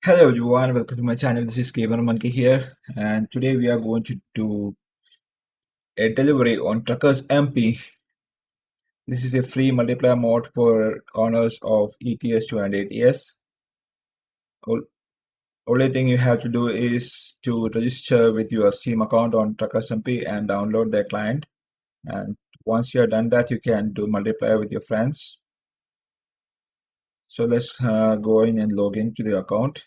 Hello everyone, welcome to my channel. This is Gamer Monkey here, and today we are going to do a delivery on Truckers MP. This is a free multiplayer mode for owners of ETS2 and ATS. Only thing you have to do is to register with your Steam account on Truckers MP and download their client. And once you have done that, you can do multiplayer with your friends. So let's go in and log into the account.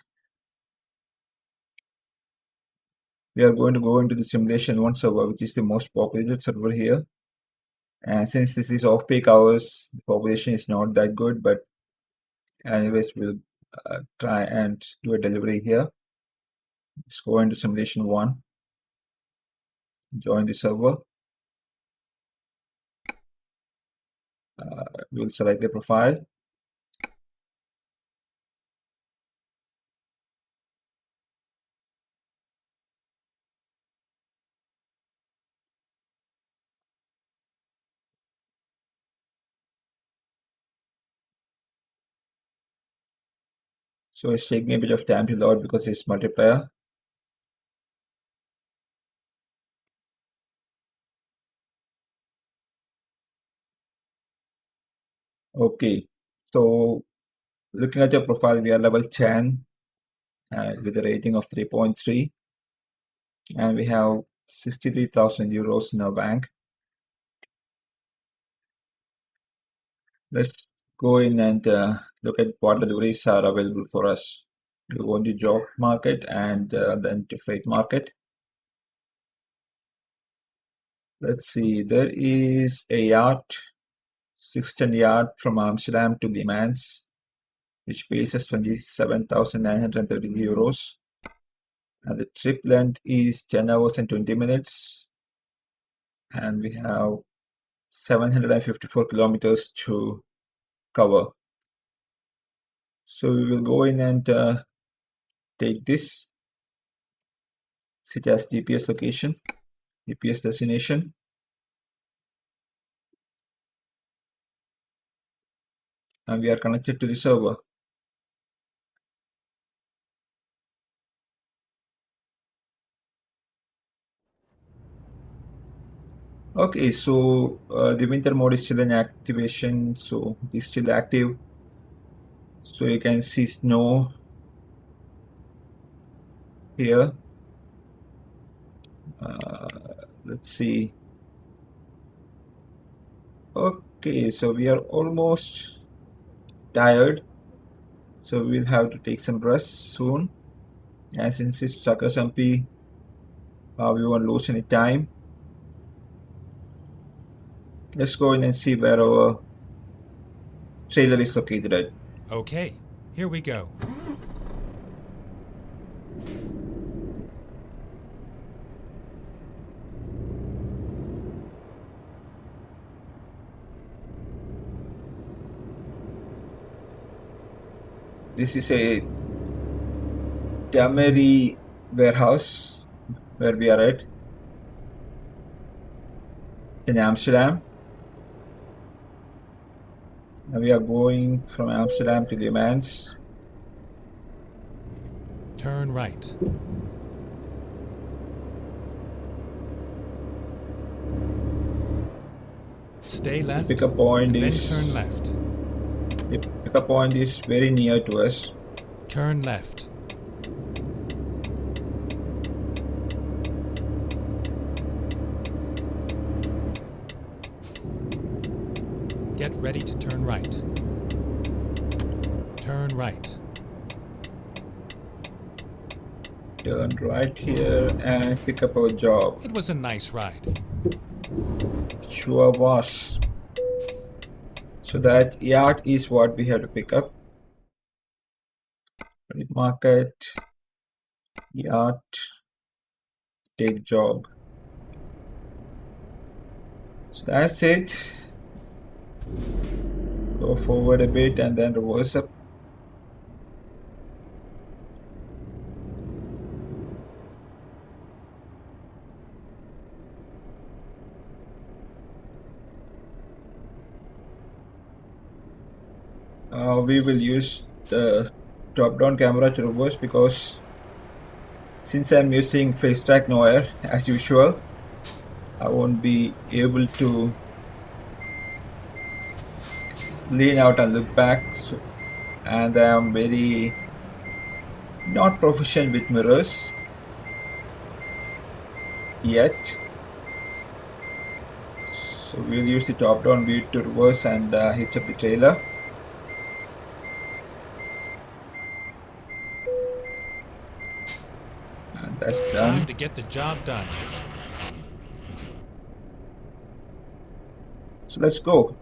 We are going to go into the Simulation 1 server, which is the most populated server here. And since this is off-peak hours, the population is not that good, but anyways, we'll try and do a delivery here. Let's go into Simulation 1, join the server. We'll select the profile. So it's taking a bit of time to load because it's multiplayer. Okay, so looking at your profile, we are level 10 with a rating of 3.3, and we have 63,000 euros in our bank. Let's go in and look at what deliveries are available for us. We go into job market and then to freight market. Let's see, there is a yacht, 6-ton yacht from Amsterdam to Le Mans, which pays us 27,930 euros. And the trip length is 10 hours and 20 minutes. And we have 754 kilometers to cover. So we will go in and take this, set as GPS location, GPS destination. And we are connected to the server. Okay, so the winter mode is still in activation, so it's still active. So you can see snow here. Let's see. Okay, so we are almost tired, so we'll have to take some rest soon. And since it's Truckers MP, we won't lose any time. Let's go in and see where our trailer is located at. Okay, here we go. This is a Dameri warehouse where we are at in Amsterdam. Now we are going from Amsterdam to Le Mans. Turn right. Stay left. Pickup point and is then turn left. the pickup point is very near to us. Turn left. Get ready to turn right. Turn right. Turn right here and pick up our job. It was a nice ride. Sure was. So that yacht is what we have to pick up. market, yacht, take job. So that's it. Go forward a bit and then reverse up. We will use the top-down camera to reverse because since I'm using face track nowhere as usual, I won't be able to lean out and look back. And I'm very not proficient with mirrors yet. So we'll use the top-down view to reverse and hitch up the trailer. And that's done. Time to get the job done. So let's go.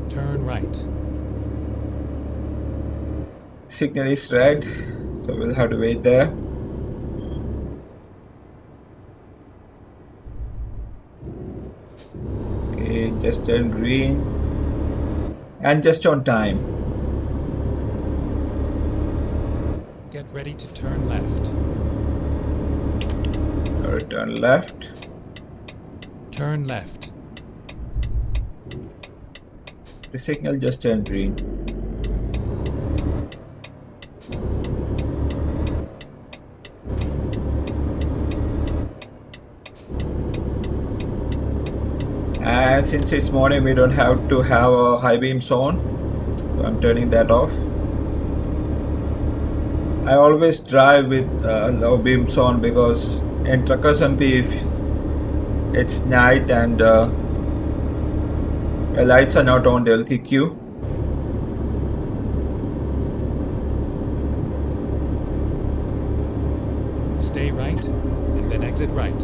Turn right. Signal is red, so we'll have to wait there. Okay, just turned green. And just on time. Get ready to turn left. Turn left. Turn left. The signal just turned green. And since it's morning, we don't have to have a high beams on, so I'm turning that off. I always drive with low beams on because in truckers MP, if it's night and the lights are not on, they'll kick you. Stay right and then exit right.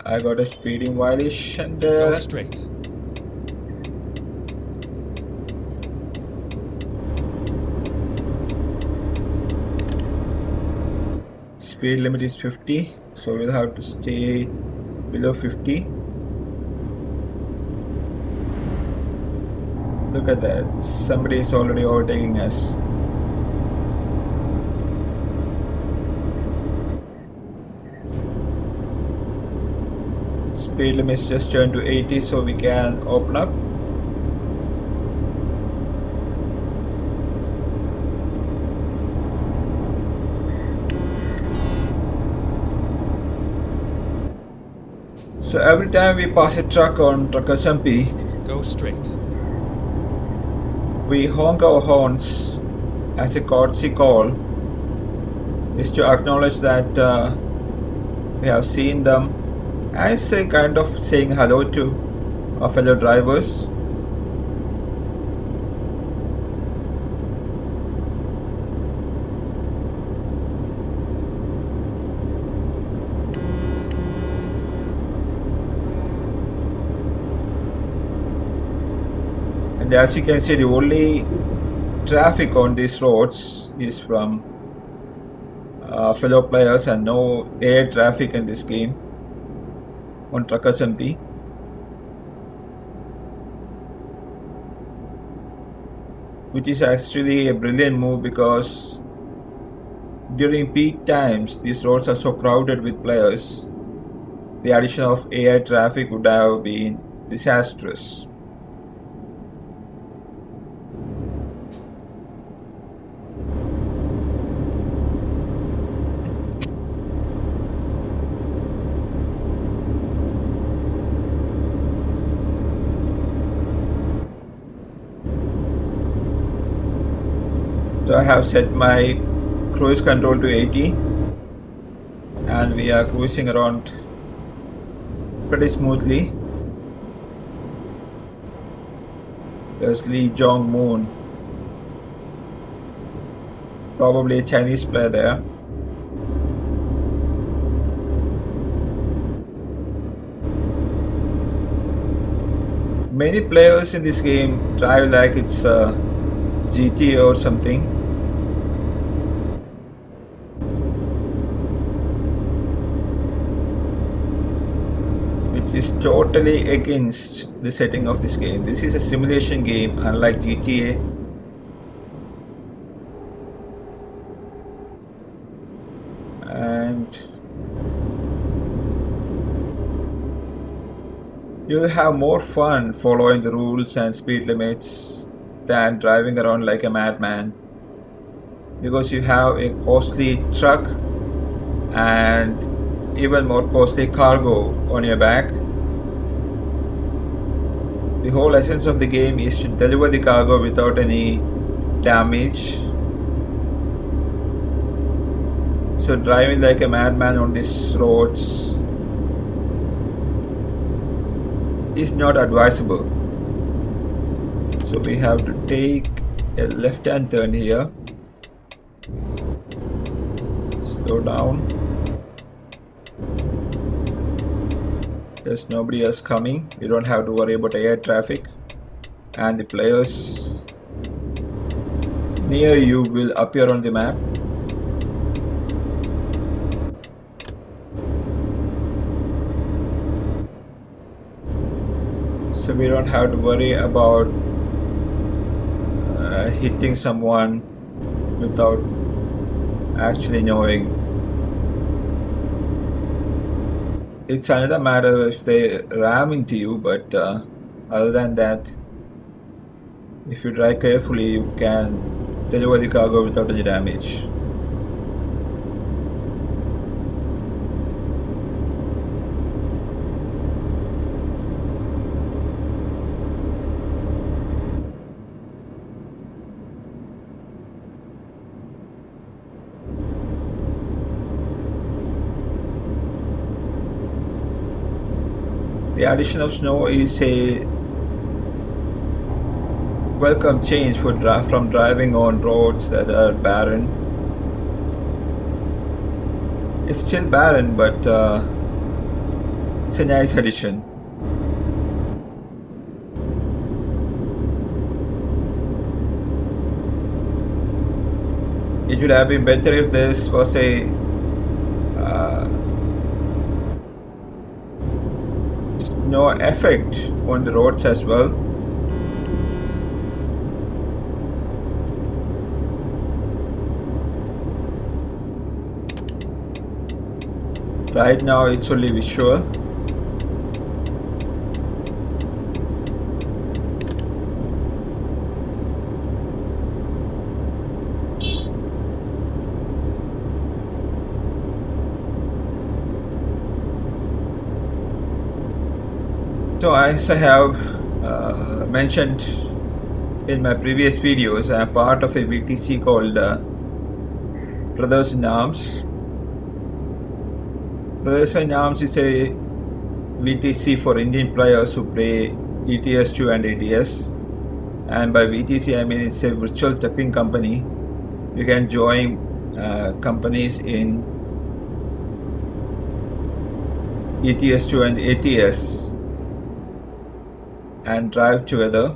I got a speeding violation Go there. straight. Speed limit is 50, so we'll have to stay below 50. Look at that, somebody is already overtaking us. Speed limit is just turned to 80, so we can open up. So every time we pass a truck on Truckers MP, Go straight. we honk our horns as a courtesy call, is to acknowledge that we have seen them, as a kind of saying hello to our fellow drivers. And as you can see, the only traffic on these roads is from fellow players and no air traffic in this game on Truckers MP. Which is actually a brilliant move because during peak times these roads are so crowded with players, the addition of AI traffic would have been disastrous. So I have set my cruise control to 80 and we are cruising around pretty smoothly. There's Lee Jong Moon, probably a Chinese player there. Many players in this game drive like it's a GTA or something. Which is totally against the setting of this game. This is a simulation game, unlike GTA. And you'll have more fun following the rules and speed limits than driving around like a madman, because you have a costly truck and even more costly cargo on your back. The whole essence of the game is to deliver the cargo without any damage. So driving like a madman on these roads is not advisable. So we have to take a left-hand turn here. Slow down. There's nobody else coming. You don't have to worry about air traffic, and the players near you will appear on the map. So we don't have to worry about hitting someone without actually knowing. It's another matter if they ram into you, but other than that, if you drive carefully, you can deliver the cargo without any damage. The addition of snow is a welcome change from driving on roads that are barren. It's still barren, but it's a nice addition. It would have been better if this was a no effect on the roads as well. Right now it's only visual. So as I have mentioned in my previous videos, I am part of a VTC called Brothers in Arms. Brothers in Arms is a VTC for Indian players who play ETS2 and ATS. And by VTC I mean it's a virtual teching company. You can join companies in ETS2 and ATS and drive together.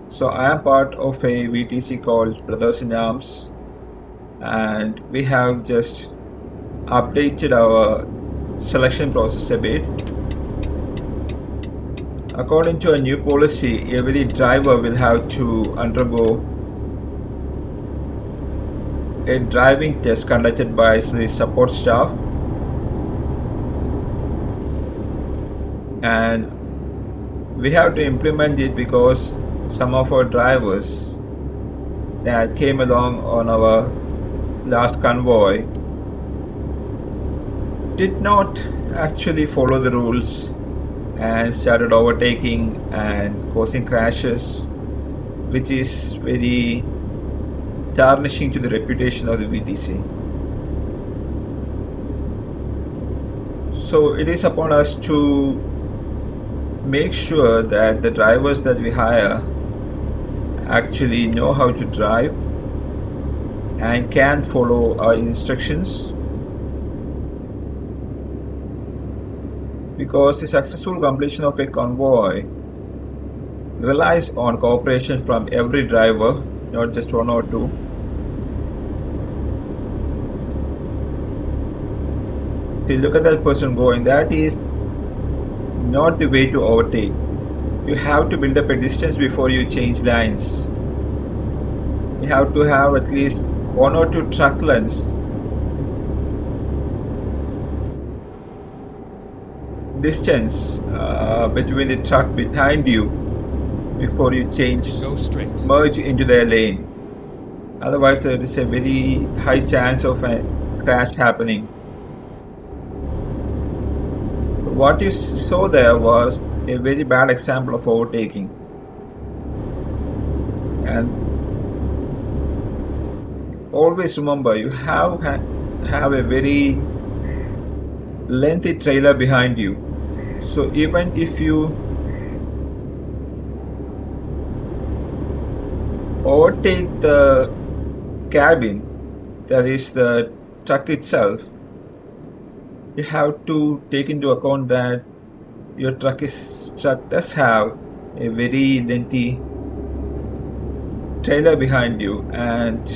So I am part of a VTC called Brothers in Arms, and we have just updated our selection process a bit. According to a new policy, every driver will have to undergo a driving test conducted by the support staff, and we have to implement it because some of our drivers that came along on our last convoy did not actually follow the rules and started overtaking and causing crashes, which is very tarnishing to the reputation of the VTC. So it is upon us to make sure that the drivers that we hire actually know how to drive and can follow our instructions, because the successful completion of a convoy relies on cooperation from every driver, not just one or two. See, look at that person going. That is not the way to overtake. You have to build up a distance before you change lines. You have to have at least one or two truck lengths distance between the truck behind you before you Go straight. merge into their lane. Otherwise, there is a very high chance of a crash happening. What you saw there was a very bad example of overtaking. And always remember, you have a very lengthy trailer behind you. So even if you overtake the cabin, that is the truck itself, you have to take into account that your truck does have a very lengthy trailer behind you, and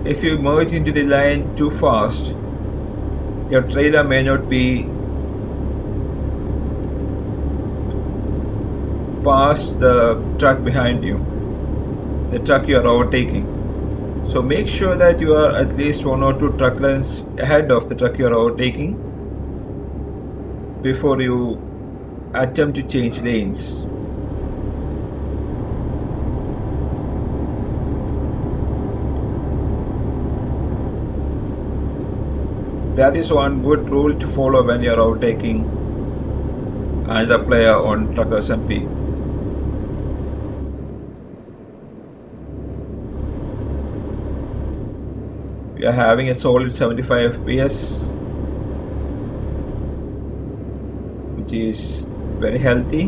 if you merge into the line too fast, your trailer may not be past the truck behind you, the truck you are overtaking. So make sure that you are at least one or two truck lengths ahead of the truck you are overtaking before you attempt to change lanes. That is one good rule to follow when you are overtaking another player on Truck SMP. We are having a solid 75 FPS, which is very healthy.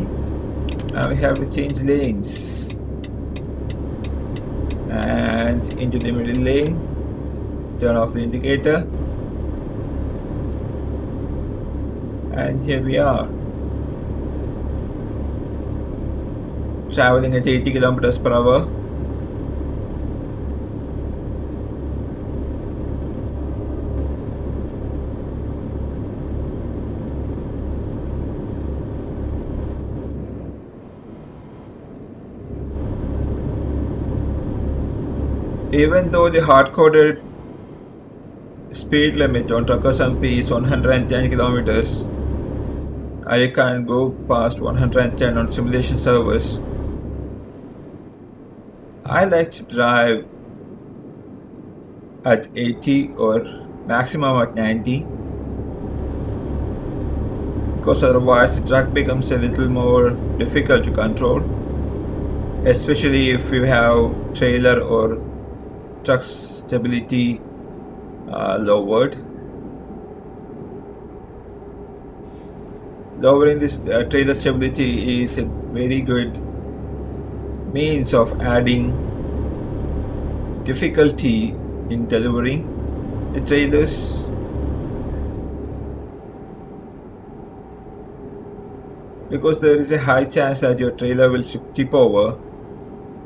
Now we have to change lanes and into the middle lane, turn off the indicator, and here we are, traveling at 80 kilometers per hour. Even though the hard-coded speed limit on Truckers MP is 110 kilometers, I can't go past 110 on simulation servers. I like to drive at 80 or maximum at 90, because otherwise the truck becomes a little more difficult to control, especially if you have trailer or truck stability lowered. Lowering this trailer stability is a very good means of adding difficulty in delivering the trailers. Because there is a high chance that your trailer will tip over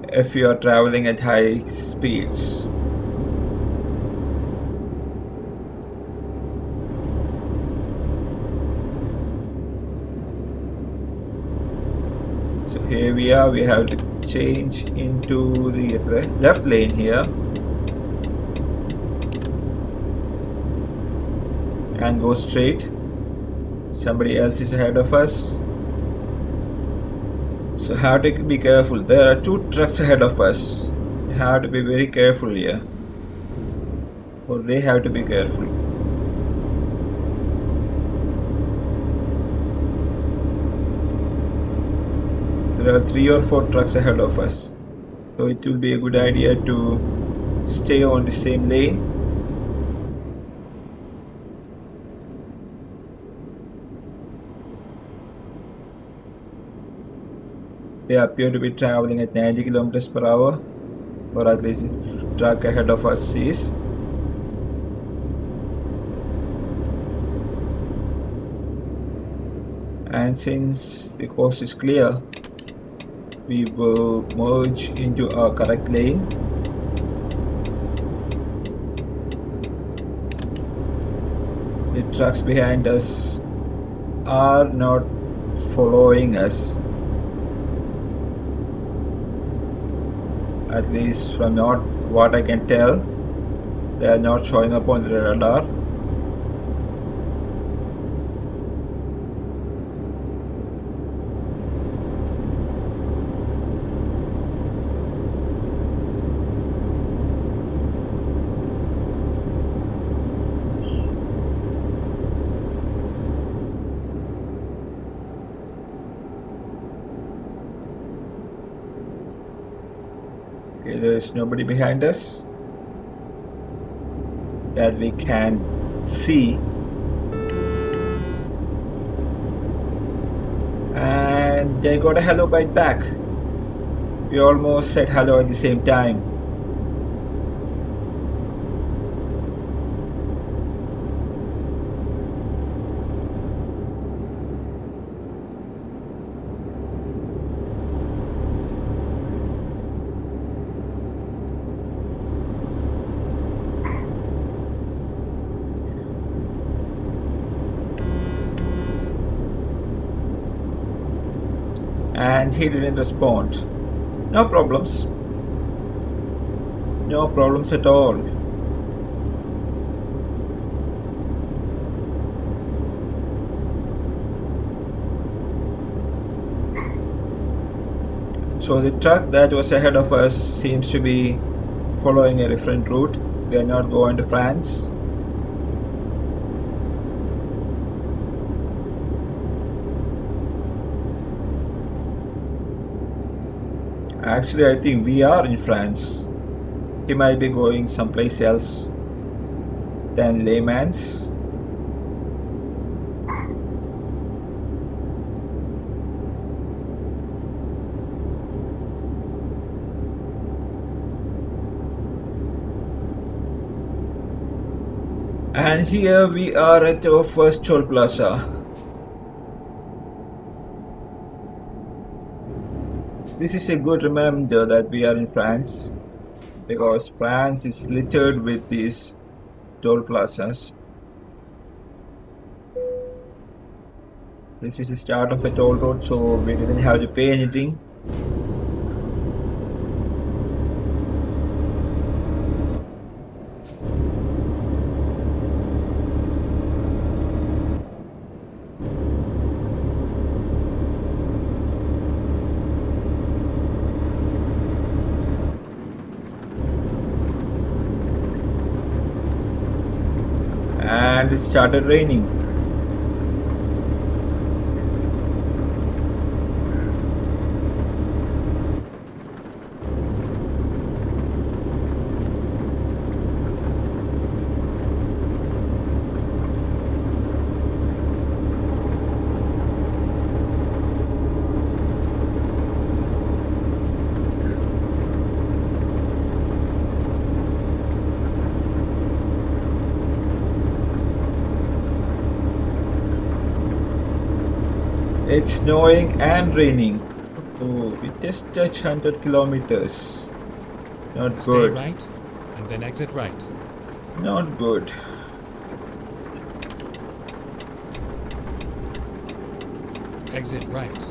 if you are traveling at high speeds. So here we are, we have to change into the left lane here and go straight. Somebody else is ahead of us, so have to be careful. There are two trucks ahead of us. You have to be very careful here, or they have to be careful. There are 3 or 4 trucks ahead of us, so it will be a good idea to stay on the same lane. They appear to be traveling at 90 kilometers per hour, or at least the truck ahead of us is. And since the coast is clear, we will merge into our correct lane. The trucks behind us are not following us, at least from not what I can tell. They are not showing up on the radar. Okay, there is nobody behind us that we can see. And they got a hello bite back. We almost said hello at the same time. And he didn't respond. No problems. No problems at all. So the truck that was ahead of us seems to be following a different route. They are not going to France. Actually, I think we are in France. He might be going someplace else than Le Mans. And here we are at our first toll plaza. This is a good reminder that we are in France, because France is littered with these toll plazas. This is the start of a toll road, so we didn't have to pay anything. And it started raining. It's snowing and raining. Oh, we just touched 100 kilometers. Not Stay good. right and then exit right. Not good. Exit right.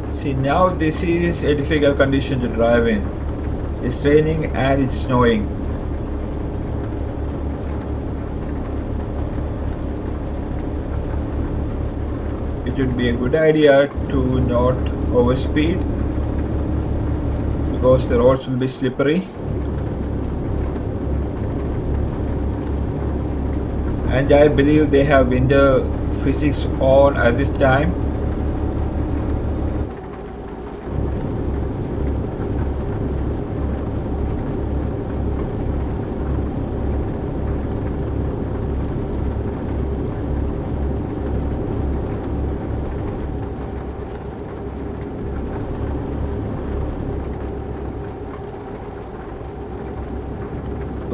See, now this is a difficult condition to drive in. It's raining and it's snowing. It would be a good idea to not overspeed, because the roads will be slippery. And I believe they have winter physics on at this time.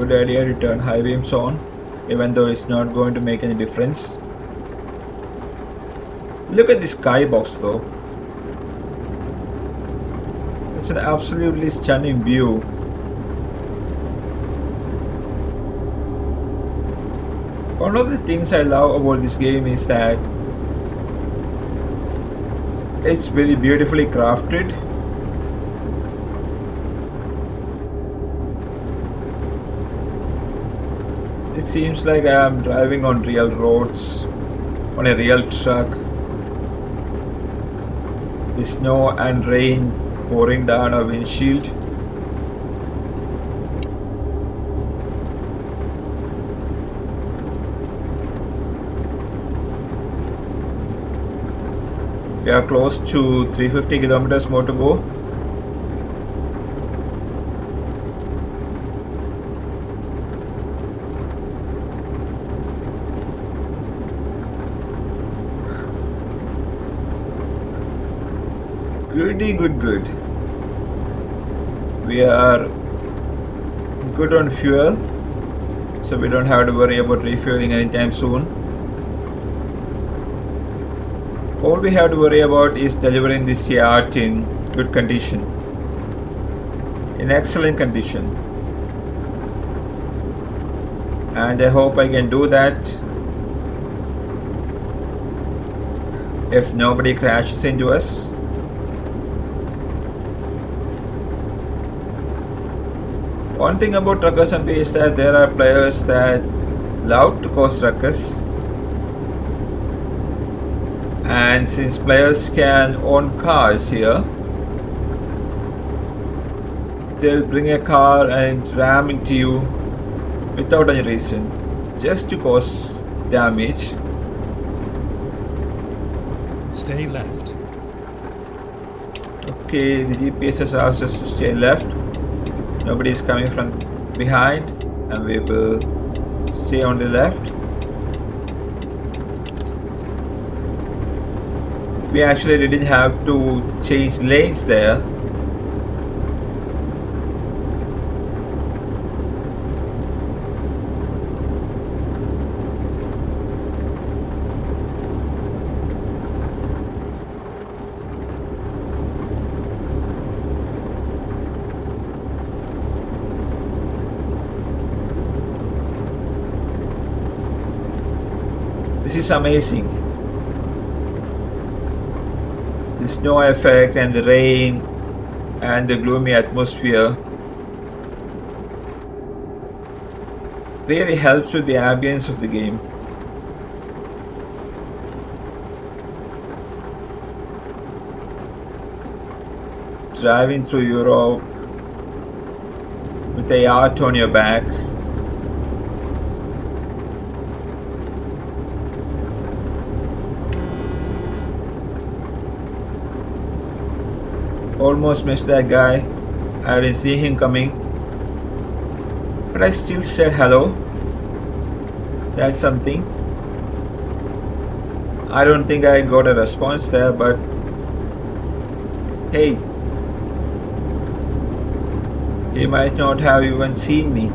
Good idea to turn high beams on, even though it's not going to make any difference. Look at this skybox though. It's an absolutely stunning view. One of the things I love about this game is that it's very beautifully crafted. It seems like I am driving on real roads, on a real truck. The snow and rain pouring down our windshield. We are close to 350 kilometers more to go. Good. We are good on fuel, so we don't have to worry about refueling anytime soon. All we have to worry about is delivering this yacht in good condition, in excellent condition. And I hope I can do that if nobody crashes into us. One thing about truckers SMP is that there are players that love to cause ruckus, and since players can own cars here, they'll bring a car and ram into you without any reason, just to cause damage. Stay left. Okay, the GPS has asked us to stay left. Nobody is coming from behind, and we will stay on the left. We actually didn't have to change lanes there. This is amazing. The snow effect and the rain and the gloomy atmosphere really helps with the ambience of the game. Driving through Europe with a yacht on your back. Almost missed that guy. I didn't see him coming, but I still said hello. That's something. I don't think I got a response there, but hey, he might not have even seen me.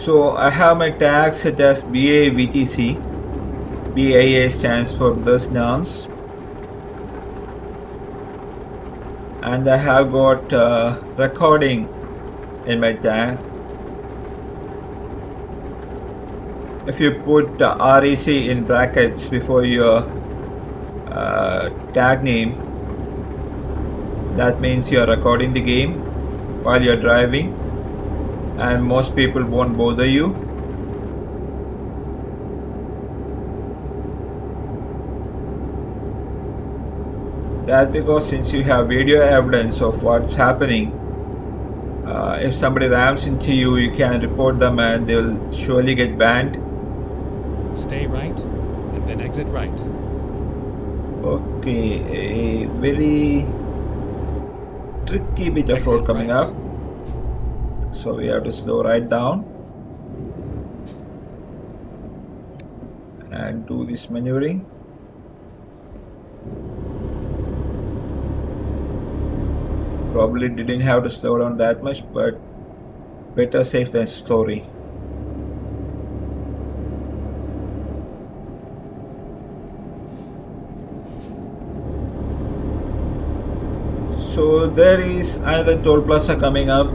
So I have my tags set as BAVTC. BAA stands for Bus Norms. And I have got recording in my tag. If you put REC in brackets before your tag name, that means you are recording the game while you're driving, and most people won't bother you. That's because since you have video evidence of what's happening, if somebody rams into you, you can report them and they'll surely get banned. Stay right, and then exit right. Okay, a very tricky bit of road coming up. So we have to slow right down and do this maneuvering. Probably didn't have to slow down that much, but better safe than sorry. So there is another toll plaza coming up.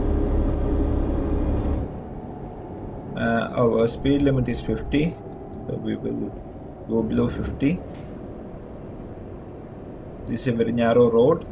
Our speed limit is 50, so we will go below 50. This is a very narrow road.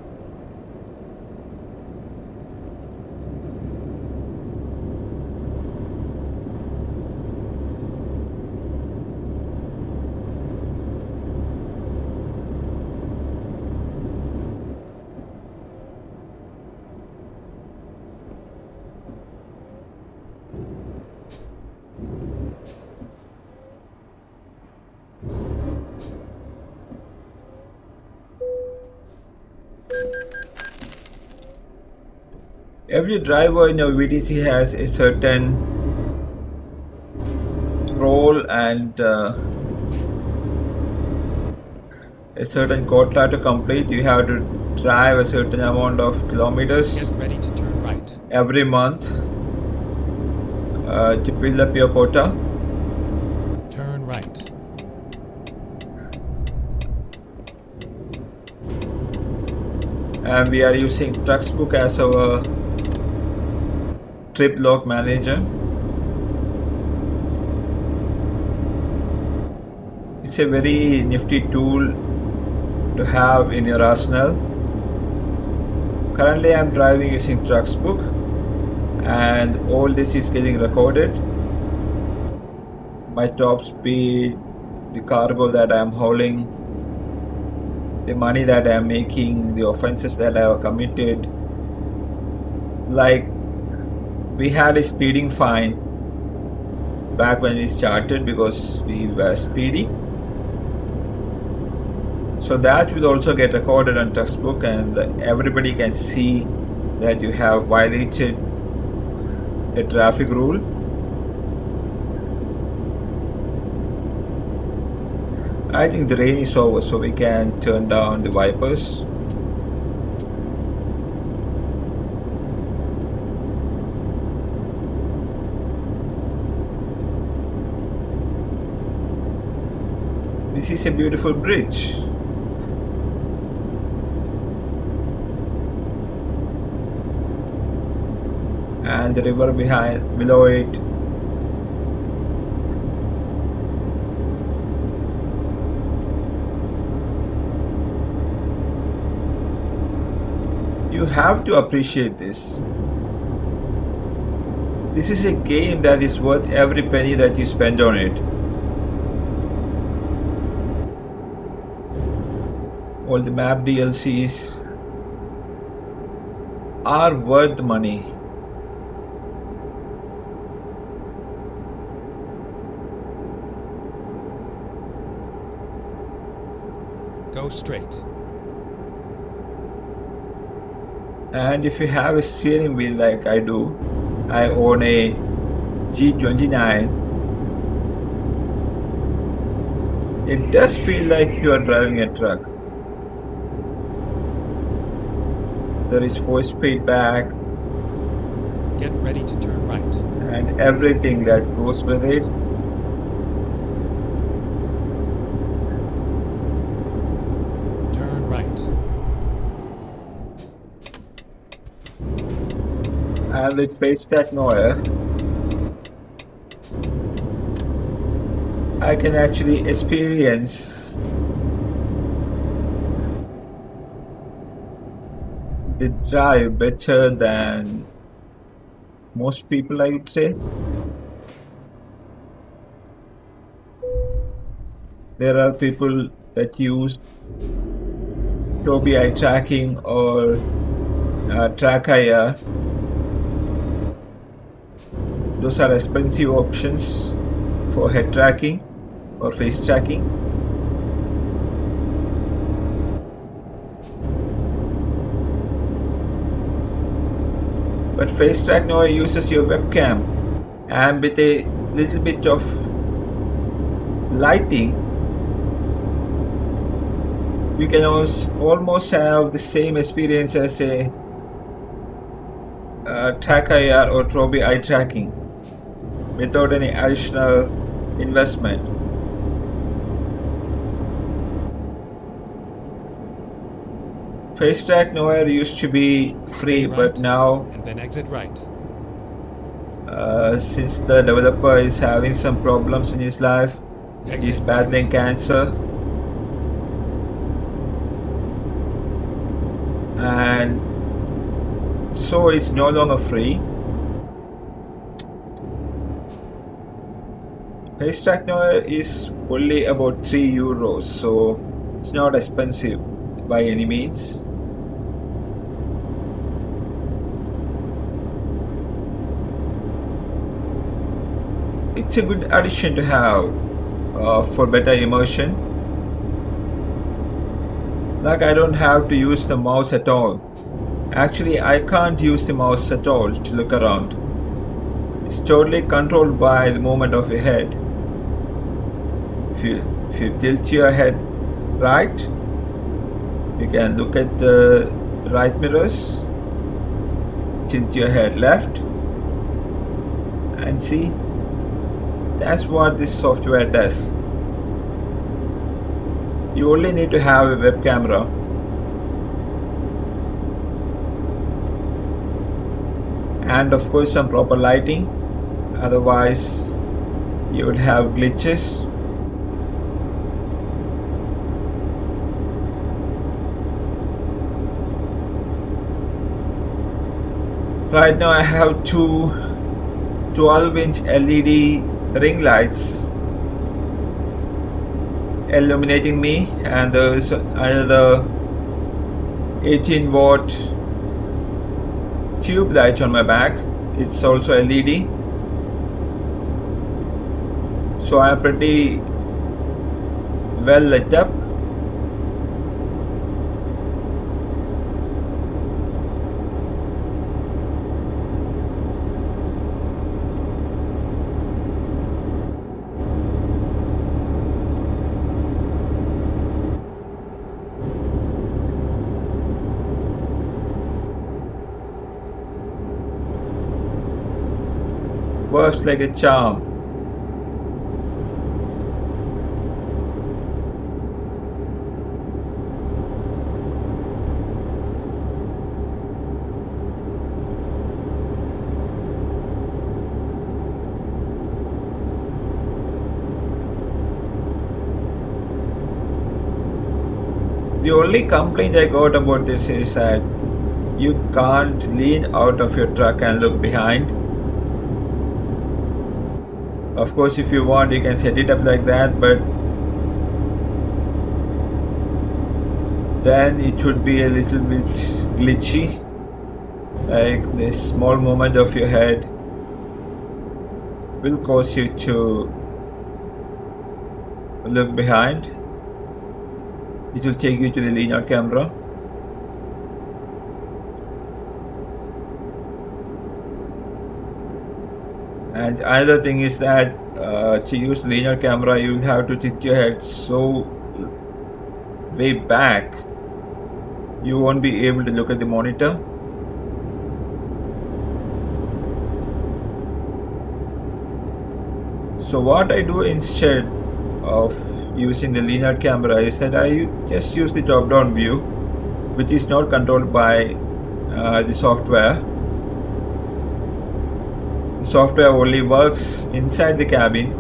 Every driver in your VTC has a certain role and a certain quota to complete. You have to drive a certain amount of kilometers Get ready to turn right. every month to build up your quota. Turn right. And we are using Thrustbook as our trip log manager. It's a very nifty tool to have in your arsenal. Currently I'm driving using Thrustbook and all this is getting recorded. My top speed, the cargo that I'm hauling, the money that I'm making, the offenses that I have committed. Like, we had a speeding fine back when we started because we were speedy. So that will also get recorded on Thrustbook and everybody can see that you have violated a traffic rule. I think the rain is over, so we can turn down the wipers. This is a beautiful bridge. And the river below it. You have to appreciate this. This is a game that is worth every penny that you spend on it. All the map DLCs are worth the money. Go straight. And if you have a steering wheel like I do, I own a G29. It does feel like you are driving a truck. There is force feedback. Get ready to turn right. And everything that goes with it. Turn right. And with face that nowhere, I can actually experience the drive better than most people, I would say. There are people that use Tobii eye tracking or track IR. Those are expensive options for head tracking or face tracking. But face track now uses your webcam, and with a little bit of lighting, you can almost have the same experience as a track IR or Tobii eye tracking without any additional investment. Face track nowhere used to be free, but now and then exit right. Since the developer is having some problems in his life, he's battling cancer, and so it's no longer free. Face track now is only about €3, so it's not expensive by any means. It's a good addition to have for better immersion. Like, I don't have to use the mouse at all. Actually, I can't use the mouse at all to look around. It's totally controlled by the movement of your head. If you tilt your head right, you can look at the right mirrors. Tilt your head left and see. That's what this software does. You only need to have a web camera. And of course some proper lighting, otherwise you would have glitches. Right now I have two 12-inch LED ring lights illuminating me, and there's another 18-watt tube light on my back. It's also LED, so I'm pretty well lit up. Works like a charm. The only complaint I got about this is that you can't lean out of your truck and look behind. Of course, if you want, you can set it up like that, but then it would be a little bit glitchy. Like, this small movement of your head will cause you to look behind. It will take you to the lean out camera. And another thing is that to use linear camera, you will have to tilt your head so way back, you won't be able to look at the monitor. So what I do instead of using the linear camera is that I just use the top-down view, which is not controlled by the software. The software only works inside the cabin.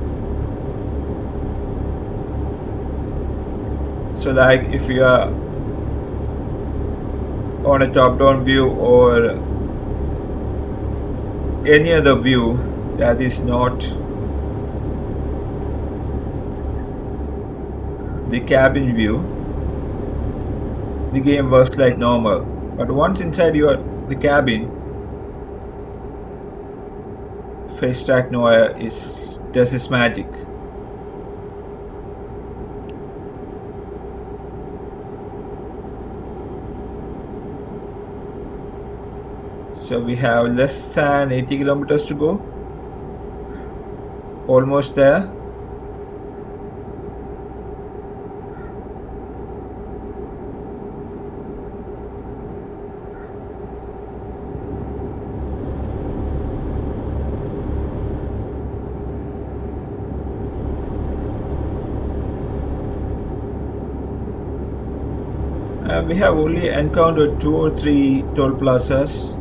So like, if you are on a top-down view or any other view that is not the cabin view, the game works like normal. But once inside the cabin, Face Track Noir does its magic. So we have less than 80 kilometers to go. Almost there. We have only encountered 2 or 3 toll plazas,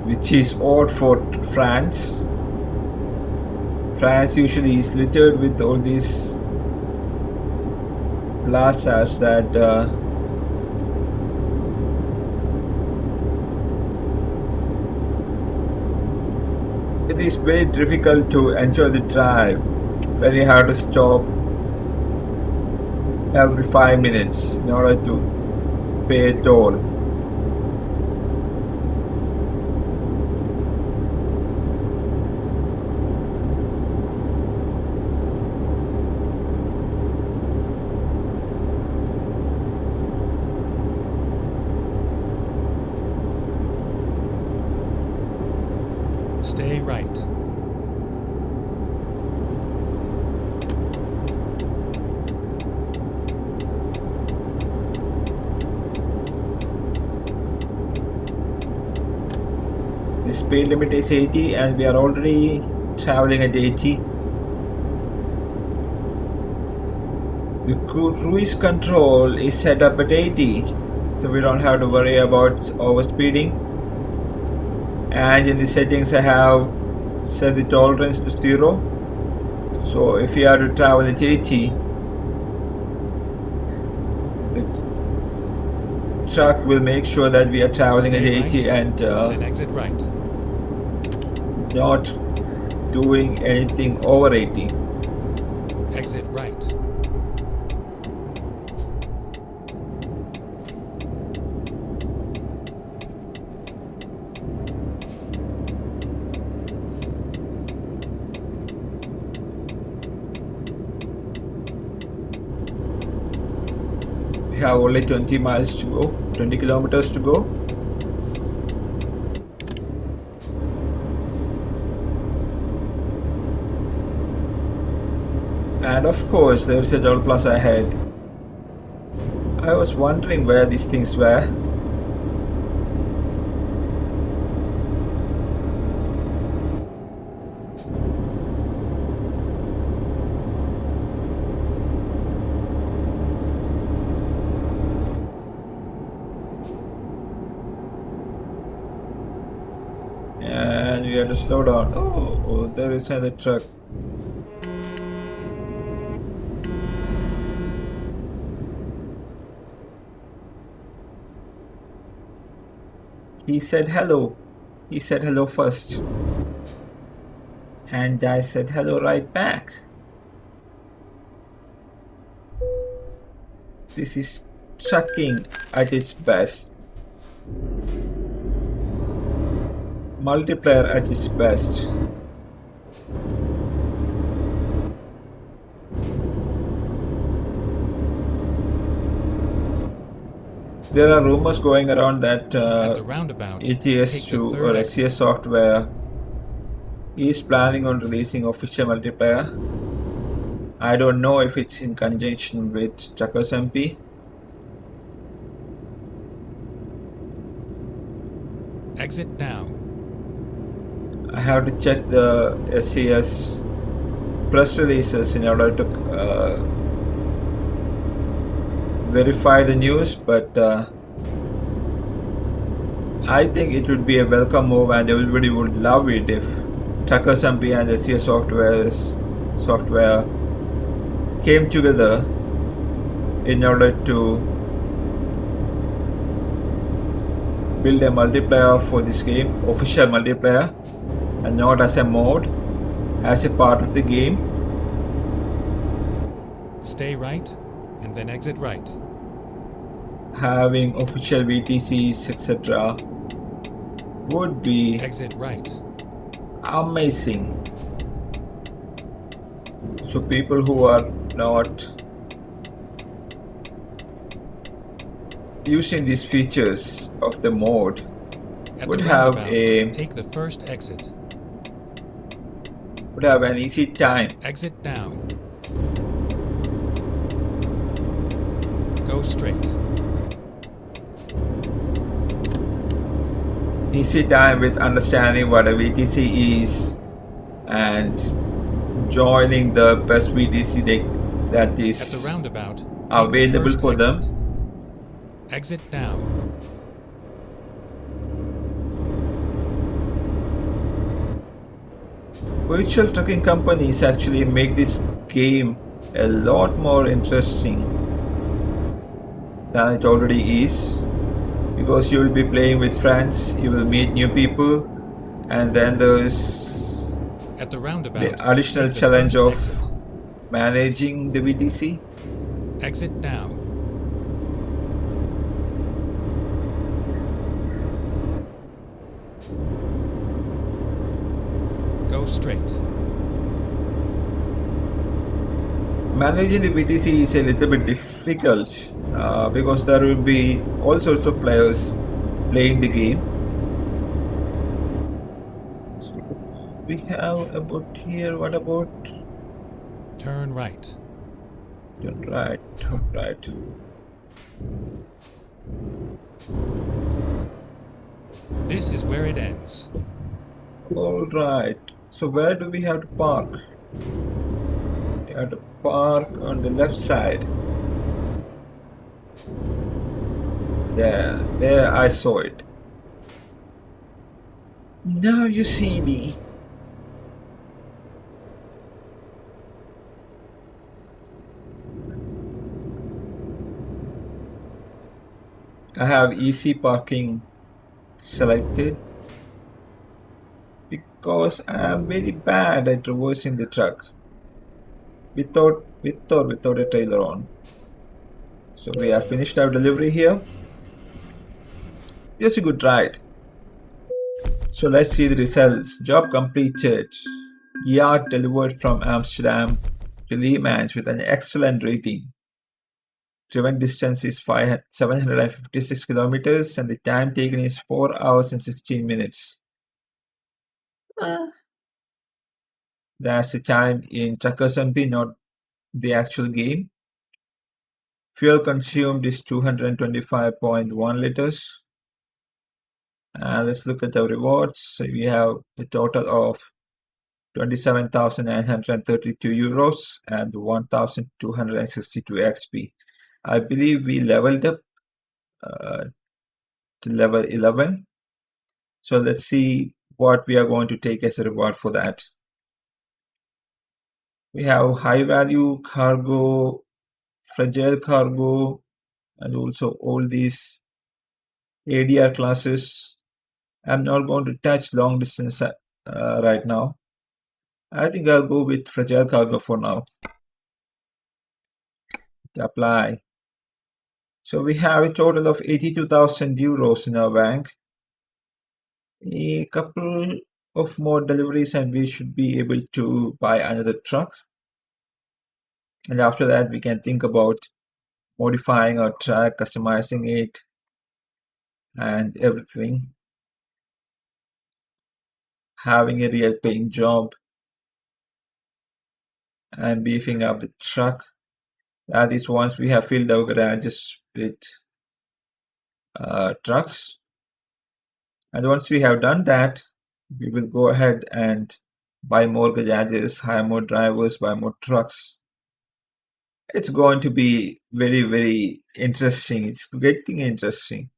which is odd for France. France usually is littered with all these plazas that it is very difficult to enjoy the drive. Very hard to stop every 5 minutes in order to pay a toll. Stay right. The speed limit is 80 and we are already traveling at 80. The cruise control is set up at 80, so we don't have to worry about overspeeding. And in the settings I have set the tolerance to 0. So if you are to travel at 80, the truck will make sure that we are traveling at 80 and then exit right. not doing anything over 80. Exit right. We have only 20 miles to go, 20 kilometers to go. And of course, there is a toll plaza ahead. I was wondering where these things were. And we have to slow down. Oh, there is another truck. He said hello. He said hello first. And I said hello right back. This is trucking at its best. Multiplayer at its best. There are rumors going around that ETS2 or SES software is planning on releasing official multiplayer. I don't know if it's in conjunction with Truckers MP. Exit now. I have to check the SES press releases in order to verify the news, but I think it would be a welcome move and everybody would love it if Truckers MP and SES software came together in order to build a multiplayer for this game, official multiplayer, and not as a mod, as a part of the game. Stay right. and then exit right. Having official VTCs, etc. would be Exit right. amazing. So people who are not using these features of the mode At would the have roundabout, take the first exit. an easy time. Exit down. Go straight. Easy time with understanding what a VTC is and joining the best VTC that At the is roundabout, take available the first for exit. them. Exit down. Virtual trucking companies actually make this game a lot more interesting than it already is, because you will be playing with friends, you will meet new people, and then there's At the roundabout, the additional take the challenge first of exit. managing the VTC. Exit down. Go straight. Managing the VTC is a little bit difficult because there will be all sorts of players playing the game. So we have about here, what about? Turn right. Right, right. This is where it ends. Alright, so where do we have to park? We have to park on the left side. There I saw it. Now you see me. I have easy parking selected because I am very bad at reversing the truck with or without a trailer on. So we have finished our delivery here. Just a good ride. So let's see the results. Job completed. Yacht delivered from Amsterdam to Le Mans with an excellent rating. Driven distance is 756 kilometers and the time taken is 4 hours and 16 minutes. That's the time in Truckers MP, not the actual game. Fuel consumed is 225.1 liters. And let's look at the rewards. So we have a total of 27,932 euros and 1,262 XP. I believe we leveled up to level 11. So let's see what we are going to take as a reward for that. We have high value cargo, fragile cargo, and also all these ADR classes. I'm not going to touch long distance right now. I think I'll go with fragile cargo for now. Apply. So we have a total of 82,000 euros in our bank. A couple of more deliveries and we should be able to buy another truck. And after that, we can think about modifying our truck, customizing it, and everything. Having a real paying job and beefing up the truck. That is once we have filled our garages with trucks. And once we have done that, we will go ahead and buy more garages, hire more drivers, buy more trucks. It's going to be very, very interesting. It's getting interesting.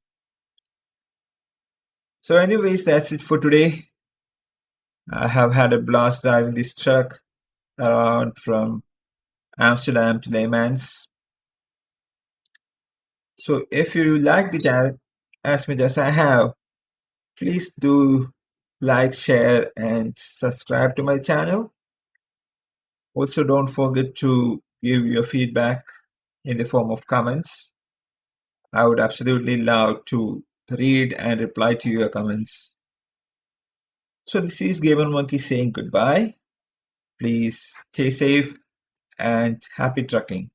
So anyways, that's it for today. I have had a blast driving this truck around from Amsterdam to Le Mans. So if you liked it as much as I have, please do like, share, and subscribe to my channel. Also, don't forget to give your feedback in the form of comments. I would absolutely love to read and reply to your comments. So this is Gamer Monkey saying goodbye. Please stay safe and happy trucking.